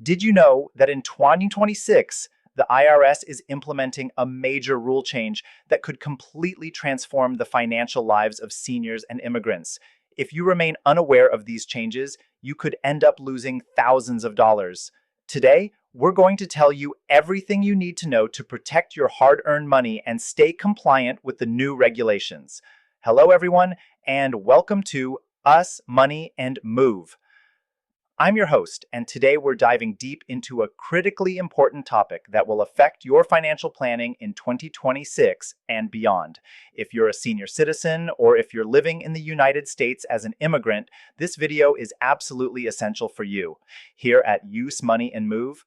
Did you know that in 2026, the IRS is implementing a major rule change that could completely transform the financial lives of seniors and immigrants? If you remain unaware of these changes, you could end up losing thousands of dollars. Today, we're going to tell you everything you need to know to protect your hard-earned money and stay compliant with the new regulations. Hello, everyone, and welcome to Us, Money, and Move. I'm your host, and today we're diving deep into a critically important topic that will affect your financial planning in 2026 and beyond. If you're a senior citizen or if you're living in the United States as an immigrant, this video is absolutely essential for you. Here at Use Money and Move,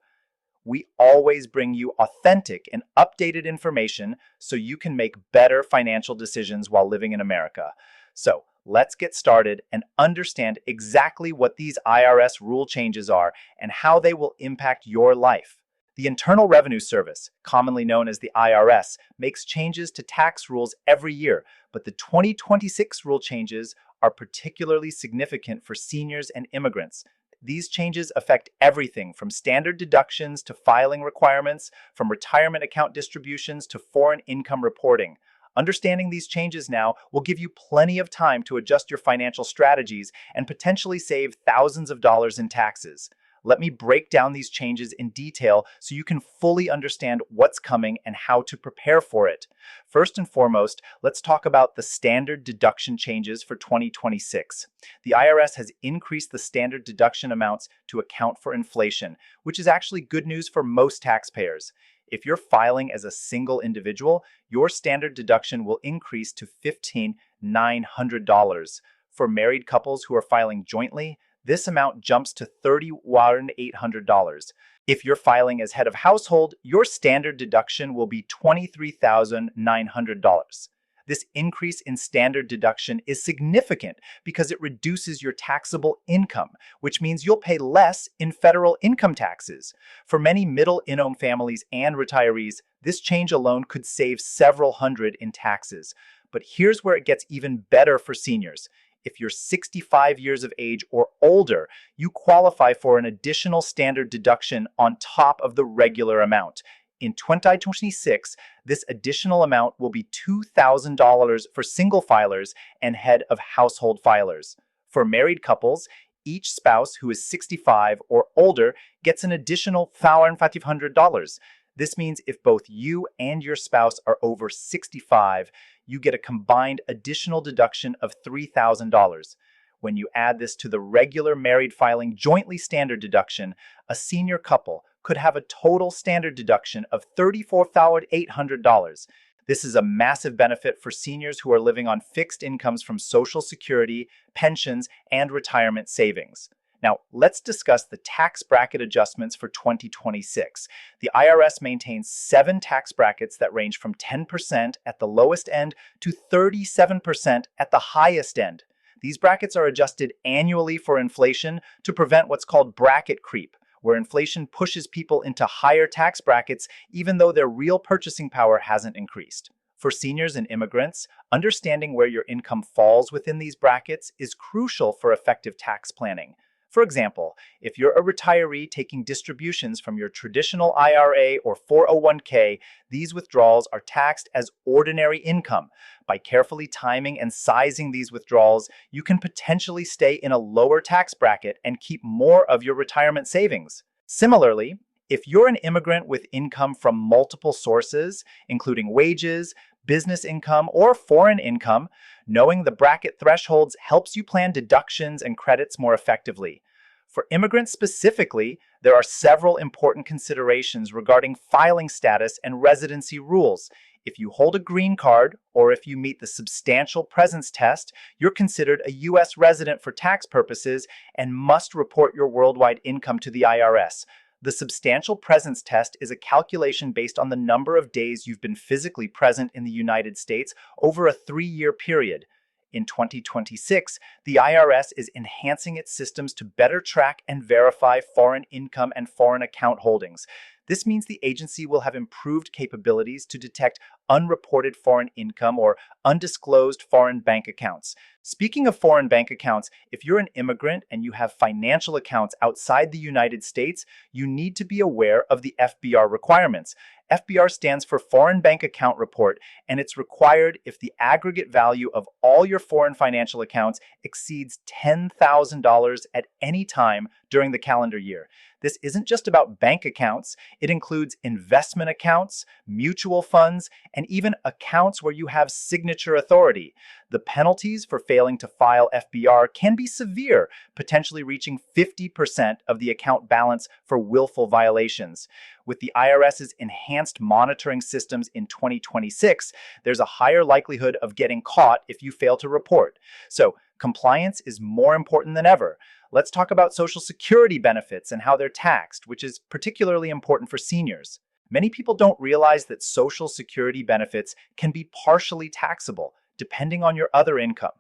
we always bring you authentic and updated information so you can make better financial decisions while living in America. So, let's get started and understand exactly what these IRS rule changes are and how they will impact your life. The Internal Revenue Service, commonly known as the IRS, makes changes to tax rules every year, but the 2026 rule changes are particularly significant for seniors and immigrants. These changes affect everything from standard deductions to filing requirements, from retirement account distributions to foreign income reporting. Understanding these changes now will give you plenty of time to adjust your financial strategies and potentially save thousands of dollars in taxes. Let me break down these changes in detail so you can fully understand what's coming and how to prepare for it. First and foremost, let's talk about the standard deduction changes for 2026. The IRS has increased the standard deduction amounts to account for inflation, which is actually good news for most taxpayers. If you're filing as a single individual, your standard deduction will increase to $15,900. For married couples who are filing jointly, this amount jumps to $31,800. If you're filing as head of household, your standard deduction will be $23,900. This increase in standard deduction is significant because it reduces your taxable income, which means you'll pay less in federal income taxes. For many middle-income families and retirees, this change alone could save several hundred in taxes. But here's where it gets even better for seniors. If you're 65 years of age or older, you qualify for an additional standard deduction on top of the regular amount. In 2026, this additional amount will be $2,000 for single filers and head of household filers. For married couples, each spouse who is 65 or older gets an additional $500. This means if both you and your spouse are over 65, you get a combined additional deduction of $3,000. When you add this to the regular married filing jointly standard deduction, a senior couple could have a total standard deduction of $34,800. This is a massive benefit for seniors who are living on fixed incomes from Social Security, pensions, and retirement savings. Now, let's discuss the tax bracket adjustments for 2026. The IRS maintains 7 tax brackets that range from 10% at the lowest end to 37% at the highest end. These brackets are adjusted annually for inflation to prevent what's called bracket creep, where inflation pushes people into higher tax brackets even though their real purchasing power hasn't increased. For seniors and immigrants, understanding where your income falls within these brackets is crucial for effective tax planning. For example, if you're a retiree taking distributions from your traditional IRA or 401k, these withdrawals are taxed as ordinary income. By carefully timing and sizing these withdrawals, you can potentially stay in a lower tax bracket and keep more of your retirement savings. Similarly, if you're an immigrant with income from multiple sources, including wages, business income, or foreign income, knowing the bracket thresholds helps you plan deductions and credits more effectively. For immigrants specifically, there are several important considerations regarding filing status and residency rules. If you hold a green card, or if you meet the substantial presence test, you're considered a U.S. resident for tax purposes and must report your worldwide income to the IRS. The substantial presence test is a calculation based on the number of days you've been physically present in the United States over a 3-year period. In 2026, the IRS is enhancing its systems to better track and verify foreign income and foreign account holdings. This means the agency will have improved capabilities to detect unreported foreign income or undisclosed foreign bank accounts. Speaking of foreign bank accounts, if you're an immigrant and you have financial accounts outside the United States, you need to be aware of the FBR requirements. FBR stands for Foreign Bank Account Report, and it's required if the aggregate value of all your foreign financial accounts exceeds $10,000 at any time during the calendar year. This isn't just about bank accounts, it includes investment accounts, mutual funds, and even accounts where you have signature authority. The penalties for failing to file FBR can be severe, potentially reaching 50% of the account balance for willful violations. With the IRS's enhanced monitoring systems in 2026, there's a higher likelihood of getting caught if you fail to report. So, compliance is more important than ever. Let's talk about Social Security benefits and how they're taxed, which is particularly important for seniors. Many people don't realize that Social Security benefits can be partially taxable, depending on your other income.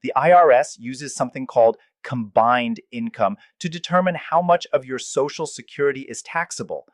The IRS uses something called combined income to determine how much of your Social Security is taxable.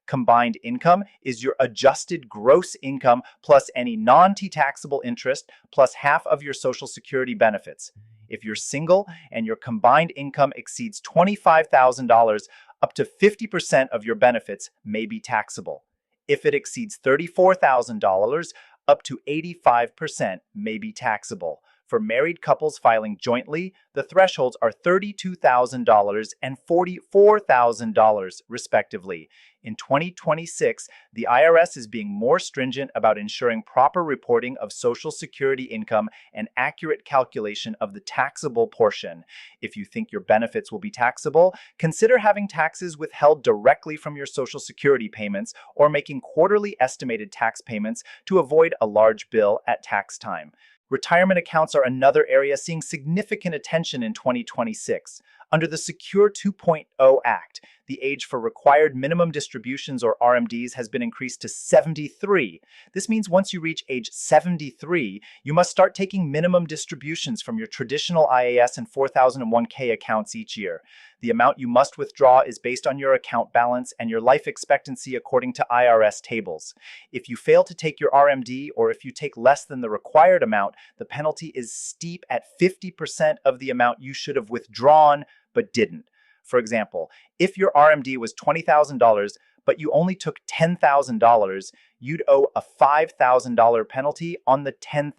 Combined income is your adjusted gross income plus any non-taxable interest plus half of your Social Security benefits. If you're single and your combined income exceeds $25,000, up to 50% of your benefits may be taxable. If it exceeds $34,000, up to 85% may be taxable. For married couples filing jointly, the thresholds are $32,000 and $44,000, respectively. In 2026, the IRS is being more stringent about ensuring proper reporting of Social Security income and accurate calculation of the taxable portion. If you think your benefits will be taxable, consider having taxes withheld directly from your Social Security payments or making quarterly estimated tax payments to avoid a large bill at tax time. Retirement accounts are another area seeing significant attention in 2026. Under the Secure 2.0 Act, the age for required minimum distributions or RMDs has been increased to 73. This means once you reach age 73, you must start taking minimum distributions from your traditional IAS and 4001k accounts each year. The amount you must withdraw is based on your account balance and your life expectancy according to IRS tables. If you fail to take your RMD or if you take less than the required amount, the penalty is steep at 50% of the amount you should have withdrawn but didn't. For example, if your RMD was $20,000 but you only took $10,000, you'd owe a $5,000 penalty on the $10,000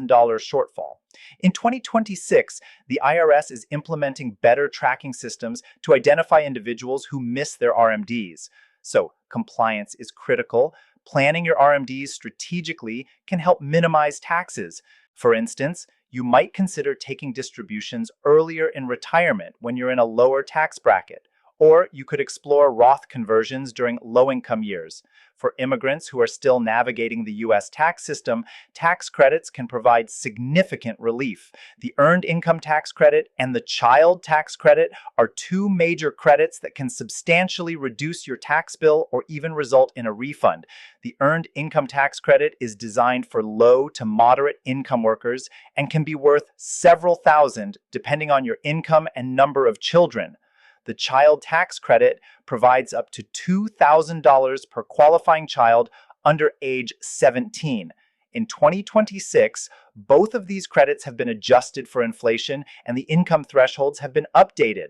shortfall. In 2026, the IRS is implementing better tracking systems to identify individuals who miss their RMDs. So, compliance is critical. Planning your RMDs strategically can help minimize taxes. For instance, you might consider taking distributions earlier in retirement when you're in a lower tax bracket. Or you could explore Roth conversions during low-income years. For immigrants who are still navigating the U.S. tax system, tax credits can provide significant relief. The Earned Income Tax Credit and the Child Tax Credit are two major credits that can substantially reduce your tax bill or even result in a refund. The Earned Income Tax Credit is designed for low to moderate income workers and can be worth several thousand depending on your income and number of children. The Child Tax Credit provides up to $2,000 per qualifying child under age 17. In 2026, both of these credits have been adjusted for inflation and the income thresholds have been updated.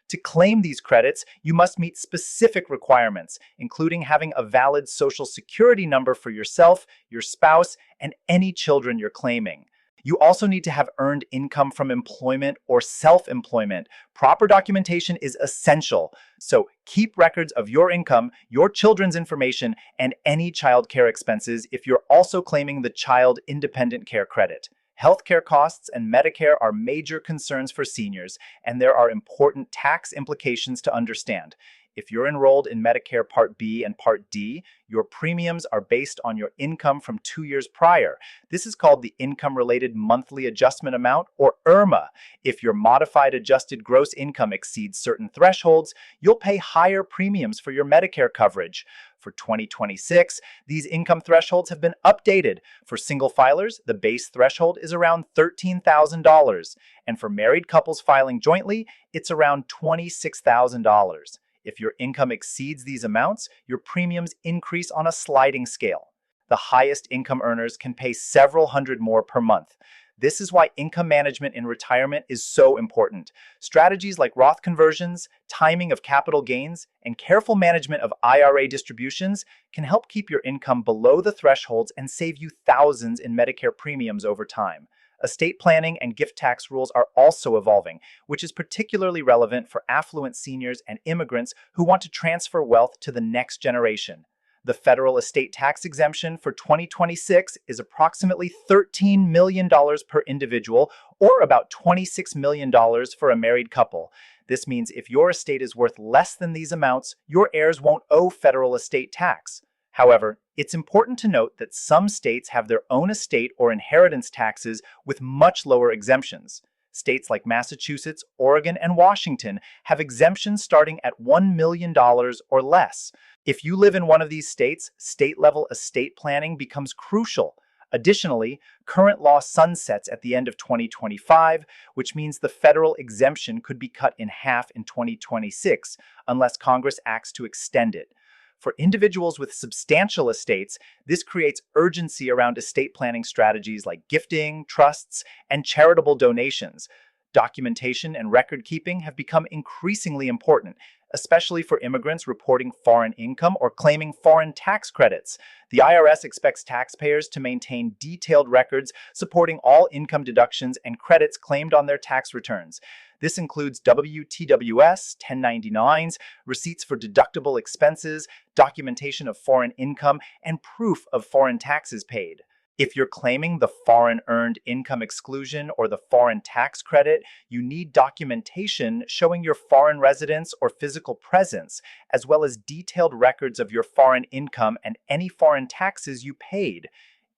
To claim these credits, you must meet specific requirements, including having a valid Social Security number for yourself, your spouse, and any children you're claiming. You also need to have earned income from employment or self-employment. Proper documentation is essential. So keep records of your income, your children's information, and any child care expenses if you're also claiming the Child Independent Care Credit. Healthcare costs and Medicare are major concerns for seniors, and there are important tax implications to understand. If you're enrolled in Medicare Part B and Part D, your premiums are based on your income from 2 years prior. This is called the Income-Related Monthly Adjustment Amount, or IRMA. If your modified adjusted gross income exceeds certain thresholds, you'll pay higher premiums for your Medicare coverage. For 2026, these income thresholds have been updated. For single filers, the base threshold is around $13,000, and for married couples filing jointly, it's around $26,000. If your income exceeds these amounts, your premiums increase on a sliding scale. The highest income earners can pay several hundred more per month. This is why income management in retirement is so important. Strategies like Roth conversions, timing of capital gains, and careful management of IRA distributions can help keep your income below the thresholds and save you thousands in Medicare premiums over time. Estate planning and gift tax rules are also evolving, which is particularly relevant for affluent seniors and immigrants who want to transfer wealth to the next generation. The federal estate tax exemption for 2026 is approximately $13 million per individual, or about $26 million for a married couple. This means if your estate is worth less than these amounts, your heirs won't owe federal estate tax. However, it's important to note that some states have their own estate or inheritance taxes with much lower exemptions. States like Massachusetts, Oregon, and Washington have exemptions starting at $1 million or less. If you live in one of these states, state-level estate planning becomes crucial. Additionally, current law sunsets at the end of 2025, which means the federal exemption could be cut in half in 2026 unless Congress acts to extend it. For individuals with substantial estates, this creates urgency around estate planning strategies like gifting, trusts, and charitable donations. Documentation and record keeping have become increasingly important, especially for immigrants reporting foreign income or claiming foreign tax credits. The IRS expects taxpayers to maintain detailed records supporting all income deductions and credits claimed on their tax returns. This includes WTWS, 1099s, receipts for deductible expenses, documentation of foreign income, and proof of foreign taxes paid. If you're claiming the foreign earned income exclusion or the foreign tax credit, you need documentation showing your foreign residence or physical presence, as well as detailed records of your foreign income and any foreign taxes you paid.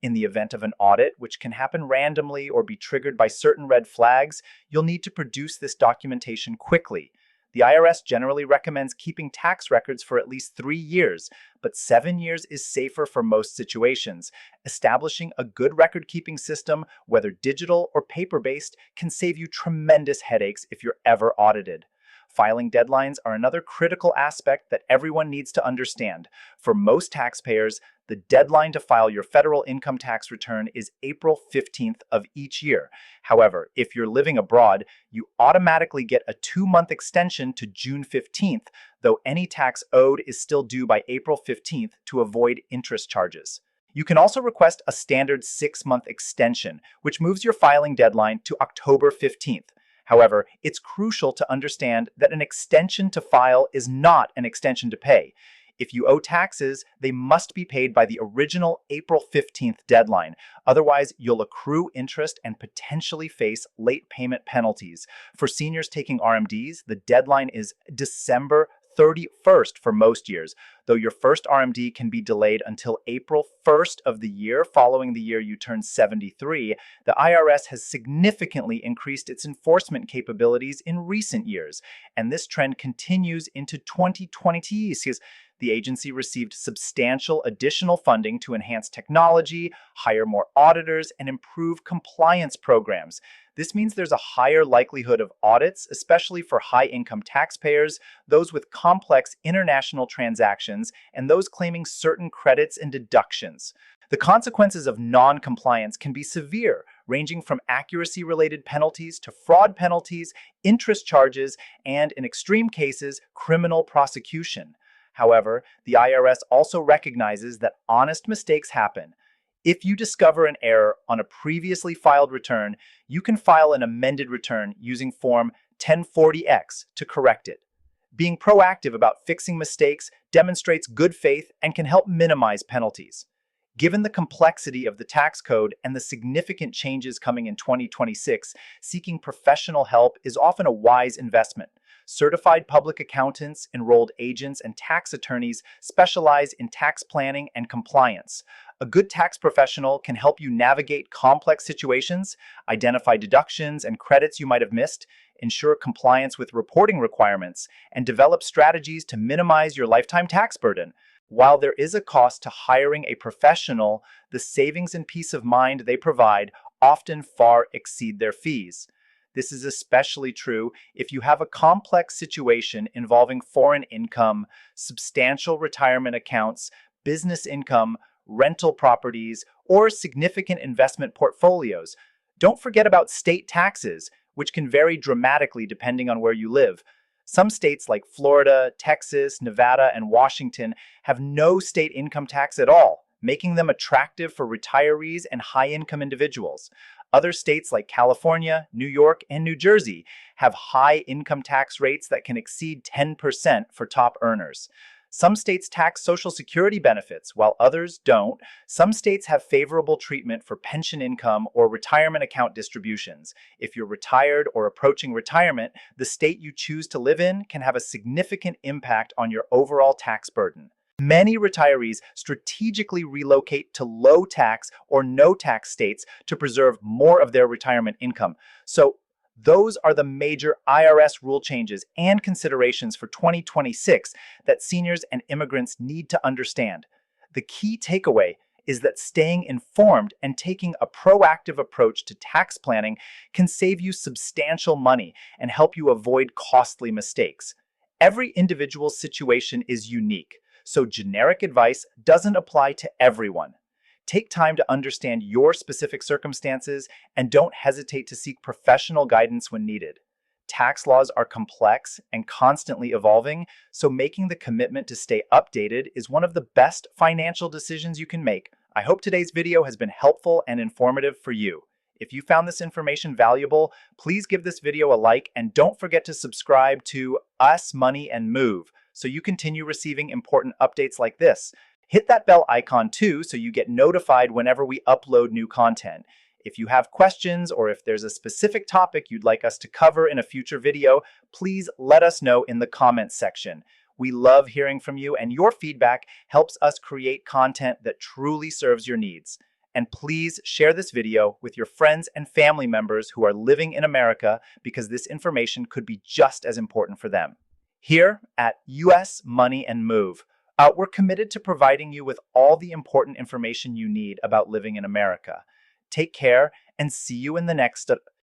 In the event of an audit, which can happen randomly or be triggered by certain red flags, you'll need to produce this documentation quickly. The IRS generally recommends keeping tax records for at least 3 years, but 7 years is safer for most situations. Establishing a good record-keeping system, whether digital or paper-based, can save you tremendous headaches if you're ever audited. Filing deadlines are another critical aspect that everyone needs to understand. For most taxpayers, the deadline to file your federal income tax return is April 15th of each year. However, if you're living abroad, you automatically get a 2-month extension to June 15th, though any tax owed is still due by April 15th to avoid interest charges. You can also request a standard 6-month extension, which moves your filing deadline to October 15th. However, it's crucial to understand that an extension to file is not an extension to pay. If you owe taxes, they must be paid by the original April 15th deadline. Otherwise, you'll accrue interest and potentially face late payment penalties. For seniors taking RMDs, the deadline is December 31st for most years, though your first RMD can be delayed until April 1st of the year following the year you turn 73. The IRS has significantly increased its enforcement capabilities in recent years, and this trend continues into 2020. The agency received substantial additional funding to enhance technology, hire more auditors, and improve compliance programs. This means there's a higher likelihood of audits, especially for high-income taxpayers, those with complex international transactions, and those claiming certain credits and deductions. The consequences of non-compliance can be severe, ranging from accuracy-related penalties to fraud penalties, interest charges, and, in extreme cases, criminal prosecution. However, the IRS also recognizes that honest mistakes happen. If you discover an error on a previously filed return, you can file an amended return using Form 1040X to correct it. Being proactive about fixing mistakes demonstrates good faith and can help minimize penalties. Given the complexity of the tax code and the significant changes coming in 2026, seeking professional help is often a wise investment. Certified public accountants, enrolled agents, and tax attorneys specialize in tax planning and compliance. A good tax professional can help you navigate complex situations, identify deductions and credits you might have missed, ensure compliance with reporting requirements, and develop strategies to minimize your lifetime tax burden. While there is a cost to hiring a professional, the savings and peace of mind they provide often far exceed their fees. This is especially true if you have a complex situation involving foreign income, substantial retirement accounts, business income, rental properties, or significant investment portfolios. Don't forget about state taxes, which can vary dramatically depending on where you live. Some states like Florida, Texas, Nevada, and Washington have no state income tax at all, making them attractive for retirees and high-income individuals. Other states like California, New York, and New Jersey have high income tax rates that can exceed 10% for top earners. Some states tax Social Security benefits, while others don't. Some states have favorable treatment for pension income or retirement account distributions. If you're retired or approaching retirement, the state you choose to live in can have a significant impact on your overall tax burden. Many retirees strategically relocate to low tax or no tax states to preserve more of their retirement income. So, those are the major IRS rule changes and considerations for 2026 that seniors and immigrants need to understand. The key takeaway is that staying informed and taking a proactive approach to tax planning can save you substantial money and help you avoid costly mistakes. Every individual situation is unique, so generic advice doesn't apply to everyone. Take time to understand your specific circumstances and don't hesitate to seek professional guidance when needed. Tax laws are complex and constantly evolving, so making the commitment to stay updated is one of the best financial decisions you can make. I hope today's video has been helpful and informative for you. If you found this information valuable, please give this video a like and don't forget to subscribe to Us, Money, and Move so you continue receiving important updates like this. Hit that bell icon too so you get notified whenever we upload new content. If you have questions or if there's a specific topic you'd like us to cover in a future video, please let us know in the comments section. We love hearing from you, and your feedback helps us create content that truly serves your needs. And please share this video with your friends and family members who are living in America because this information could be just as important for them. Here at US Money and Move, we're committed to providing you with all the important information you need about living in America. Take care and see you in the next